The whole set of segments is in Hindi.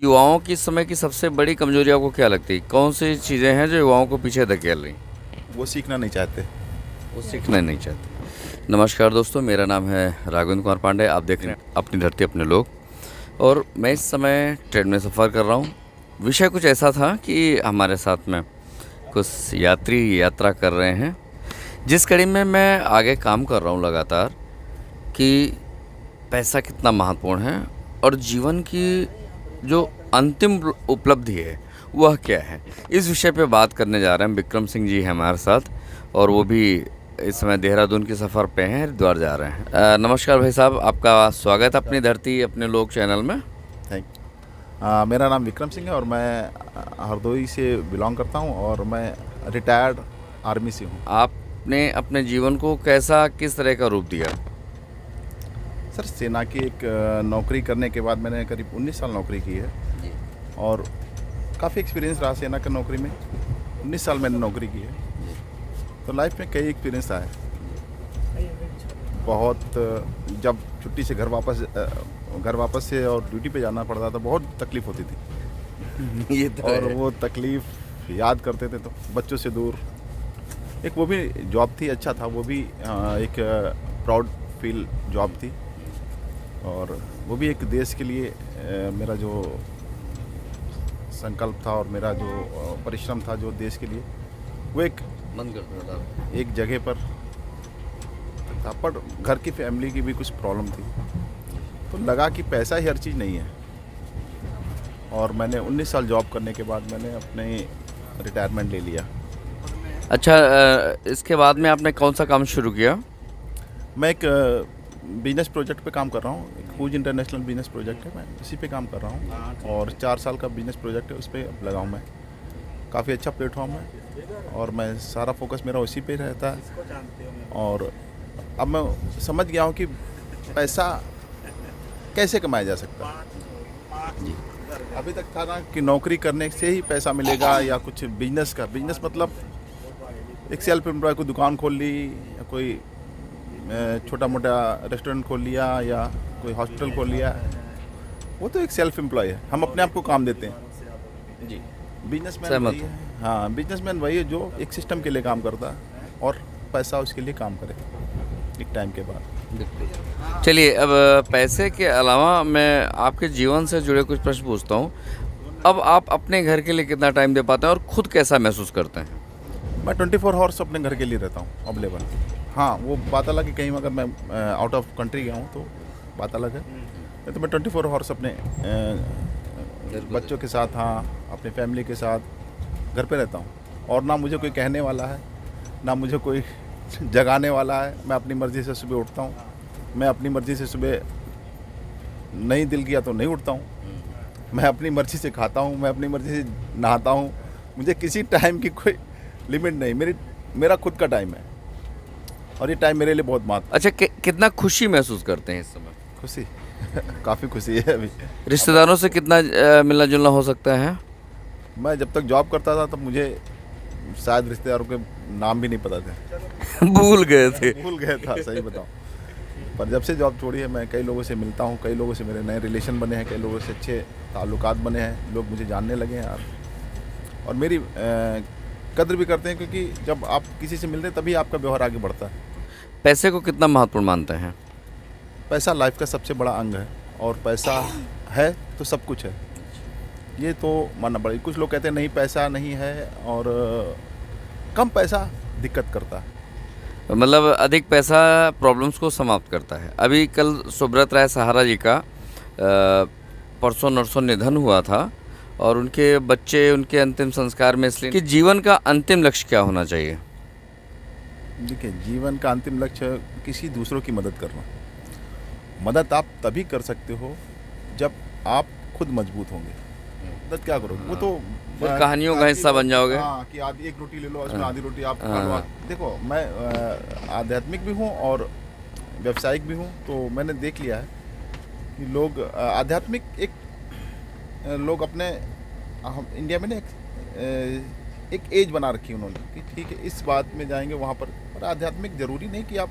युवाओं की इस समय की सबसे बड़ी कमजोरी आपको क्या लगती है? कौन सी चीज़ें हैं जो युवाओं को पीछे धकेल रही? वो सीखना नहीं चाहते। वो सीखना नहीं चाहते। नमस्कार दोस्तों, मेरा नाम है राघवेंद्र कुमार पांडे। आप देख रहे हैं अपनी धरती अपने लोग, और मैं इस समय ट्रेन में सफ़र कर रहा हूँ। विषय कुछ ऐसा था कि हमारे साथ में कुछ यात्री यात्रा कर रहे हैं, जिस कड़ी में मैं आगे काम कर रहा हूँ लगातार, कि पैसा कितना महत्वपूर्ण है और जीवन की जो अंतिम उपलब्धि है वह क्या है। इस विषय पे बात करने जा रहे हैं। विक्रम सिंह जी हैं हमारे साथ, और वो भी इस समय देहरादून के सफ़र पे हैं, हरिद्वार जा रहे हैं। नमस्कार भाई साहब, आपका स्वागत है अपनी धरती अपने लोग चैनल में। थैंक मेरा नाम विक्रम सिंह है और मैं हरदोई से बिलोंग करता हूँ और मैं रिटायर्ड आर्मी से हूँ। आपने अपने जीवन को कैसा, किस तरह का रूप दिया? सर, सेना की एक नौकरी करने के बाद मैंने करीब 19 साल नौकरी की है और काफ़ी एक्सपीरियंस रहा सेना की नौकरी में। 19 साल मैंने नौकरी की है, तो लाइफ में कई एक्सपीरियंस आए बहुत। जब छुट्टी से घर वापस से और ड्यूटी पे जाना पड़ता था, बहुत तकलीफ़ होती थी। ये तो और है। वो तकलीफ़ याद करते थे तो बच्चों से दूर, एक वो भी जॉब थी, अच्छा था वो भी। एक प्राउड फील जॉब थी और वो भी एक देश के लिए मेरा जो संकल्प था और मेरा जो परिश्रम था जो देश के लिए, वो एक मन करता था। एक जगह पर था। पर घर की फैमिली की भी कुछ प्रॉब्लम थी, तो लगा कि पैसा ही हर चीज़ नहीं है। और मैंने 19 साल जॉब करने के बाद मैंने अपने रिटायरमेंट ले लिया। अच्छा, इसके बाद में आपने कौन सा काम शुरू किया? मैं एक बिजनेस प्रोजेक्ट पे काम कर रहा हूँ। एक फूज इंटरनेशनल बिजनेस प्रोजेक्ट है, मैं उसी पे काम कर रहा हूँ और 4 साल का बिजनेस प्रोजेक्ट है, उस पर लगा हूँ मैं। काफ़ी अच्छा प्लेटफॉर्म है और मैं सारा फोकस मेरा उसी पे रहता है। और अब मैं समझ गया हूँ कि पैसा कैसे कमाया जा सकता है। जी। अभी तक था ना कि नौकरी करने से ही पैसा मिलेगा या कुछ बिजनेस मतलब एक सेल्फ एम्प्लॉय को दुकान खोल ली या कोई छोटा मोटा रेस्टोरेंट खोल लिया या कोई हॉस्पिटल खोल लिया, वो तो एक सेल्फ एम्प्लॉय है। हम अपने आप को काम देते हैं। जी। बिजनेसमैन सहमत वही हूँ। है। हाँ, बिजनेसमैन वही है जो एक सिस्टम के लिए काम करता है और पैसा उसके लिए काम करे एक टाइम के बाद। बिल्कुल। चलिए, अब पैसे के अलावा मैं आपके जीवन से जुड़े कुछ प्रश्न पूछता हूँ। अब आप अपने घर के लिए कितना टाइम दे पाते हैं और खुद कैसा महसूस करते हैं? मैं 24 आवर्स अपने घर के लिए रहता हूँ अवेलेबल। हाँ, वो बात अलग है, कहीं अगर मैं आउट ऑफ कंट्री गया हूँ तो बात अलग है। नहीं तो मैं 24 आवर्स अपने बच्चों के साथ, हाँ, अपनी फैमिली के साथ घर पे रहता हूँ। और ना मुझे कोई कहने वाला है, ना मुझे कोई जगाने वाला है। मैं अपनी मर्ज़ी से सुबह उठता हूँ। मैं अपनी मर्ज़ी से सुबह नहीं दिल किया तो नहीं उठता हूँ। मैं अपनी मर्ज़ी से खाता हूँ, मैं अपनी मर्ज़ी से नहाता हूँ। मुझे किसी टाइम की कोई लिमिट नहीं। मेरा खुद का टाइम है और ये टाइम मेरे लिए बहुत महत्व। अच्छा, कितना खुशी महसूस करते हैं इस समय? खुशी काफ़ी खुशी है अभी। रिश्तेदारों से कितना मिलना जुलना हो सकता है? मैं जब तक जॉब करता था तब मुझे शायद रिश्तेदारों के नाम भी नहीं पता थे। भूल गए थे। भूल गया था, सही बताऊँ। पर जब से जॉब छोड़ी है मैं कई लोगों से मिलता हूँ, कई लोगों से मेरे नए रिलेशन बने हैं, कई लोगों से अच्छे ताल्लुकात बने हैं, लोग मुझे जानने लगे हैं यार, और मेरी कद्र भी करते हैं, क्योंकि जब आप किसी से मिलते हैं तभी आपका व्यवहार आगे बढ़ता है। पैसे को कितना महत्वपूर्ण मानते हैं? पैसा लाइफ का सबसे बड़ा अंग है और पैसा है तो सब कुछ है, ये तो मानना पड़ेगा। कुछ लोग कहते हैं नहीं पैसा नहीं है, और कम पैसा दिक्कत करता है। मतलब अधिक पैसा प्रॉब्लम्स को समाप्त करता है। अभी कल सुब्रत राय सहारा जी का परसों नरसों निधन हुआ था, और उनके बच्चे उनके अंतिम संस्कार में, इसलिए कि जीवन का अंतिम लक्ष्य क्या होना चाहिए? देखिए, जीवन का अंतिम लक्ष्य किसी दूसरों की मदद करना। मदद आप तभी कर सकते हो जब आप खुद मजबूत होंगे। मदद क्या करोगे? वो तो कहानियों का हिस्सा बन जाओगे। हाँ, कि आधी एक रोटी ले लो, उसमें आधी रोटी आप खा लो। देखो, मैं आध्यात्मिक भी हूँ और व्यावसायिक भी हूँ, तो मैंने देख लिया है कि लोग आध्यात्मिक लोग अपने, हम इंडिया में ना एक एज बना रखी है उन्होंने कि ठीक है इस बात में जाएंगे वहाँ पर आध्यात्मिक ज़रूरी नहीं कि आप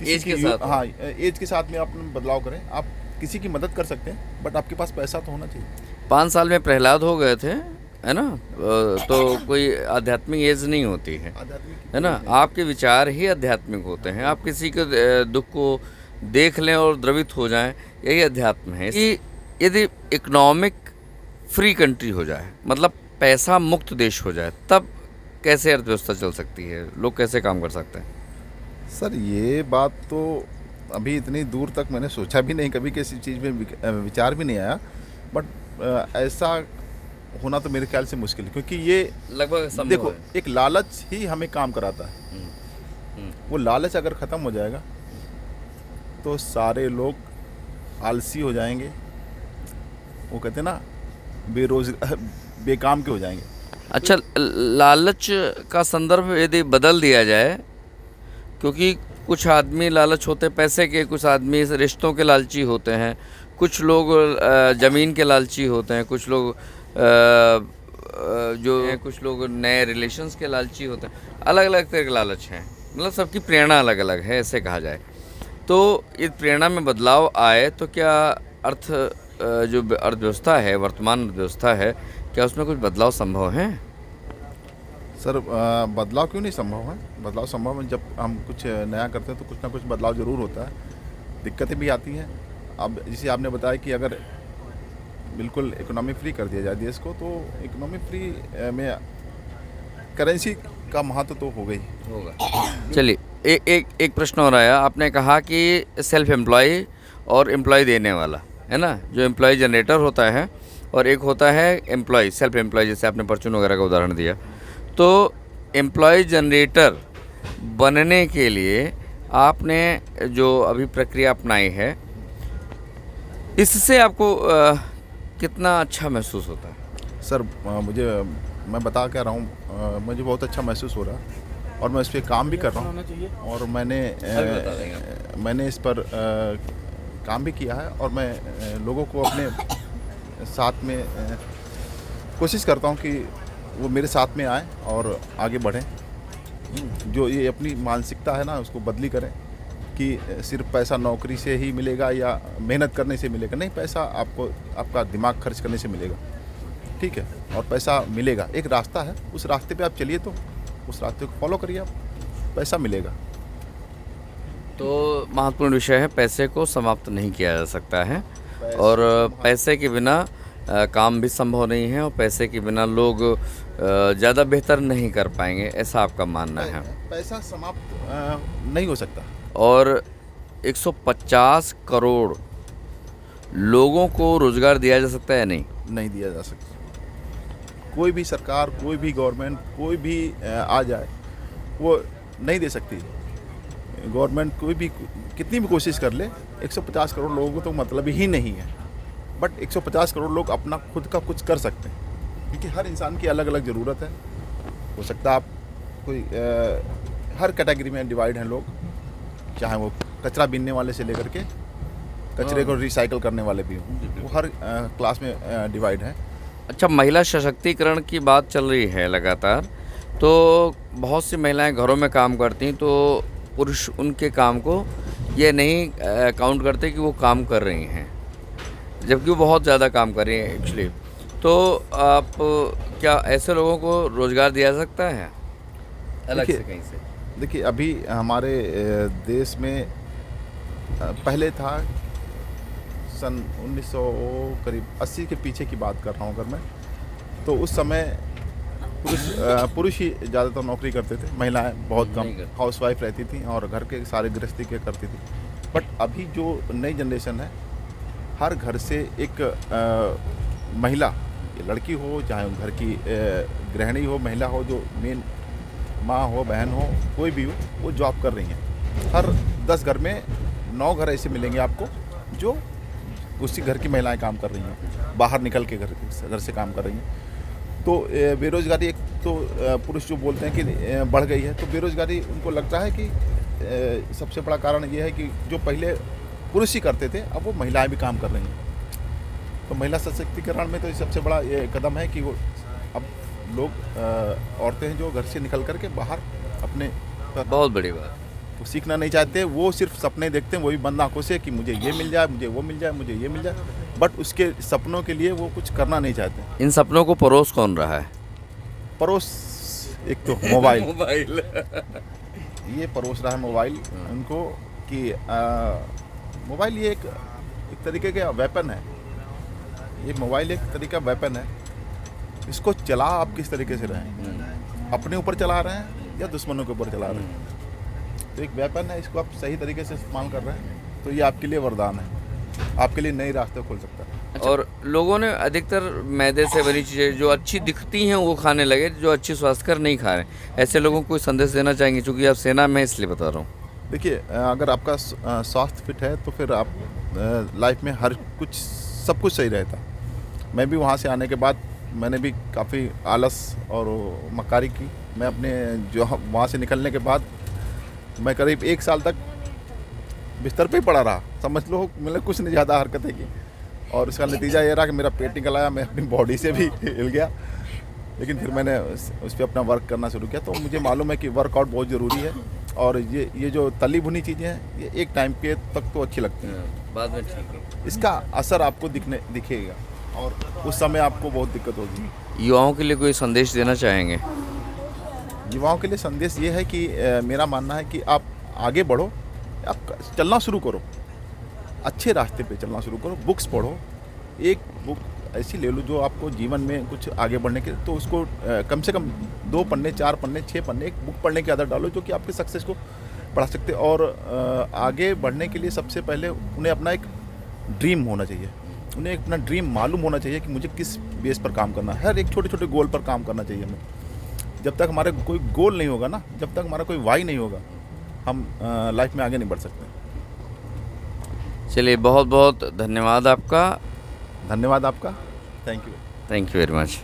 एज के साथ, हाँ, एज के साथ में आप बदलाव करें। आप किसी की मदद कर सकते हैं, बट आपके पास पैसा तो होना चाहिए। 5 साल में प्रहलाद हो गए थे, है ना? तो कोई आध्यात्मिक एज नहीं होती है आध्यात्मिक है ना? आपके विचार ही आध्यात्मिक होते हैं। आप किसी के दुख को देख लें और द्रवित हो जाएं, यही अध्यात्म है। कि यदि इकोनॉमिक फ्री कंट्री हो जाए, मतलब पैसा मुक्त देश हो जाए, तब कैसे अर्थव्यवस्था चल सकती है? लोग कैसे काम कर सकते हैं? सर ये बात तो अभी इतनी दूर तक मैंने सोचा भी नहीं, कभी किसी चीज़ में विचार भी नहीं आया। बट ऐसा होना तो मेरे ख्याल से मुश्किल है, क्योंकि ये लगभग संभव देखो है। एक लालच ही हमें काम कराता है। वो लालच अगर ख़त्म हो जाएगा तो सारे लोग आलसी हो जाएंगे। वो कहते हैं ना, बेरोजगार बेकाम के हो जाएंगे। अच्छा, लालच का संदर्भ यदि बदल दिया जाए, क्योंकि कुछ आदमी लालच होते पैसे के, कुछ आदमी रिश्तों के लालची होते हैं, कुछ लोग ज़मीन के लालची होते हैं, कुछ लोग जो हैं, कुछ लोग नए रिलेशंस के लालची होते हैं। अलग अलग तरह के लालच हैं, मतलब सबकी प्रेरणा अलग अलग है, ऐसे कहा जाए। तो इस प्रेरणा में बदलाव आए तो क्या जो अर्थव्यवस्था है, वर्तमान अर्थव्यवस्था है, क्या उसमें कुछ बदलाव संभव है? सर बदलाव क्यों नहीं संभव है? बदलाव संभव है। जब हम कुछ नया करते हैं तो कुछ ना कुछ बदलाव ज़रूर होता है। दिक्कतें भी आती हैं। अब जैसे आपने बताया कि अगर बिल्कुल इकोनॉमी फ्री कर दिया जाए देश को, तो इकोनॉमी फ्री में करेंसी का महत्व तो हो गई होगा। चलिए, एक प्रश्न और आया। आपने कहा कि सेल्फ एम्प्लॉय और एम्प्लॉय देने वाला, है ना? जो एम्प्लॉय जनरेटर होता है और एक होता है एम्प्लॉय, सेल्फ एम्प्लॉय, जैसे आपने परचून वगैरह का उदाहरण दिया। तो एम्प्लॉय जनरेटर बनने के लिए आपने जो अभी प्रक्रिया अपनाई है, इससे आपको कितना अच्छा महसूस होता है? सर मैं बता क्या रहा हूँ, मुझे बहुत अच्छा महसूस हो रहा है और मैं इस पर काम भी कर रहा हूँ। और मैंने इस पर काम भी किया है और मैं लोगों को अपने साथ में कोशिश करता हूँ कि वो मेरे साथ में आए और आगे बढ़ें। जो ये अपनी मानसिकता है ना, उसको बदली करें कि सिर्फ पैसा नौकरी से ही मिलेगा या मेहनत करने से मिलेगा। नहीं, पैसा आपको आपका दिमाग खर्च करने से मिलेगा, ठीक है? और पैसा मिलेगा, एक रास्ता है, उस रास्ते पे आप चलिए, तो उस रास्ते को फॉलो करिए, आप पैसा मिलेगा। तो महत्वपूर्ण विषय है, पैसे को समाप्त नहीं किया जा सकता है और पैसे के बिना काम भी संभव नहीं है और पैसे के बिना लोग ज़्यादा बेहतर नहीं कर पाएंगे, ऐसा आपका मानना है? पैसा समाप्त नहीं हो सकता। और 150 करोड़ लोगों को रोज़गार दिया जा सकता है? नहीं दिया जा सकता। कोई भी सरकार, कोई भी गवर्नमेंट, कोई भी आ जाए, वो नहीं दे सकती। गवर्नमेंट कोई भी कितनी भी कोशिश कर ले, 150 करोड़ लोगों को तो मतलब ही नहीं है। बट 150 करोड़ लोग अपना खुद का कुछ कर सकते हैं, क्योंकि हर इंसान की अलग अलग ज़रूरत है। हो सकता है आप कोई हर कैटेगरी में डिवाइड हैं लोग, चाहे वो कचरा बीनने वाले से लेकर के कचरे को रिसाइकल करने वाले भी हों, वो हर क्लास में डिवाइड है। अच्छा, महिला सशक्तिकरण की बात चल रही है लगातार, तो बहुत सी महिलाएं घरों में काम करती हैं, तो पुरुष उनके काम को ये नहीं काउंट करते कि वो काम कर रही हैं, जबकि वो बहुत ज़्यादा काम कर रही हैं एक्चुअली। तो आप क्या ऐसे लोगों को रोज़गार दिया जा सकता है अलग से कहीं से? देखिए, अभी हमारे देश में पहले था, सन 1900 करीब 80 के पीछे की बात कर रहा हूँ अगर मैं, तो उस समय पुरुष ही ज़्यादातर नौकरी करते थे, महिलाएं बहुत कम हाउसवाइफ रहती थी और घर के सारे गृहस्थी के करती थी। बट अभी जो नई जनरेशन है, हर घर से एक महिला, लड़की हो चाहे घर की गृहिणी हो, महिला हो, जो मेन माँ हो, बहन हो, कोई भी हो, वो जॉब कर रही हैं। हर 10 घर में 9 घर ऐसे मिलेंगे आपको जो उसी घर की महिलाएं काम कर रही हैं, बाहर निकल के घर से काम कर रही हैं। तो बेरोज़गारी, एक तो पुरुष जो बोलते हैं कि बढ़ गई है, तो बेरोज़गारी उनको लगता है कि सबसे बड़ा कारण ये है कि जो पहले पुरुष ही करते थे, अब वो महिलाएं भी काम कर रही हैं। तो महिला सशक्तिकरण में तो सबसे बड़ा ये कदम है कि वो अब लोग औरतें हैं जो घर से निकल करके बाहर अपने, बहुत बड़ी बात, वो सीखना नहीं चाहते, वो सिर्फ सपने देखते हैं, वो भी बंद आंखों से कि मुझे ये मिल जाए, मुझे वो मिल जाए, मुझे ये मिल जाए। बट उसके सपनों के लिए वो कुछ करना नहीं चाहते। इन सपनों को परोस कौन रहा है? परोस एक तो मोबाइल मोबाइल। ये परोस रहा है मोबाइल उनको कि मोबाइल ये एक तरीके का वेपन है। ये मोबाइल एक तरीका वेपन है। इसको चला आप किस तरीके से रहे हैं, अपने ऊपर चला रहे हैं या दुश्मनों के ऊपर चला रहे हैं। तो एक वेपन है, इसको आप सही तरीके से इस्तेमाल कर रहे हैं तो ये आपके लिए वरदान है, आपके लिए नए रास्ते खोल सकता है। और लोगों ने अधिकतर मैदे से बनी चीज़ें जो अच्छी दिखती हैं वो खाने लगे, जो अच्छी स्वास्थ्यकर नहीं खा रहे। ऐसे लोगों को कोई संदेश देना चाहेंगे? क्योंकि आप सेना में, इसलिए बता रहा हूँ। देखिए, अगर आपका स्वास्थ्य फिट है तो फिर आप लाइफ में हर कुछ सब कुछ सही रहता। मैं भी वहाँ से आने के बाद मैंने भी काफ़ी आलस और मक्कारी की। मैं अपने जो वहाँ से निकलने के बाद मैं करीब 1 साल तक बिस्तर पे ही पड़ा रहा, समझ लो। मतलब कुछ नहीं ज़्यादा हरकतें की और इसका नतीजा ये रहा कि मेरा पेट निकल आया, मैं अपनी बॉडी से भी हिल गया। लेकिन फिर मैंने उस पर अपना वर्क करना शुरू किया। तो मुझे मालूम है कि वर्कआउट बहुत ज़रूरी है और ये जो तली भुनी चीज़ें हैं ये एक टाइम के तक तो अच्छी लगती हैं, बाद में ठीक है। इसका असर आपको दिखेगा और उस समय आपको बहुत दिक्कत होगी। युवाओं के लिए कोई संदेश देना चाहेंगे? युवाओं के लिए संदेश ये है कि मेरा मानना है कि आप आगे बढ़ो, आप चलना शुरू करो, अच्छे रास्ते पे चलना शुरू करो। बुक्स पढ़ो, एक बुक ऐसी ले लो जो आपको जीवन में कुछ आगे बढ़ने के, तो उसको कम से कम 2 पन्ने, 4 पन्ने, 6 पन्ने एक बुक पढ़ने की आदत डालो जो कि आपके सक्सेस को बढ़ा सकते। और आगे बढ़ने के लिए सबसे पहले उन्हें अपना एक ड्रीम होना चाहिए, उन्हें अपना ड्रीम मालूम होना चाहिए कि मुझे किस बेस पर काम करना है। हर एक छोटे छोटे गोल पर काम करना चाहिए हमें। जब तक हमारे कोई गोल नहीं होगा ना, जब तक हमारा कोई वाई नहीं होगा, हम लाइफ में आगे नहीं बढ़ सकते। चलिए, बहुत बहुत धन्यवाद आपका। धन्यवाद आपका, thank you. Thank you very much.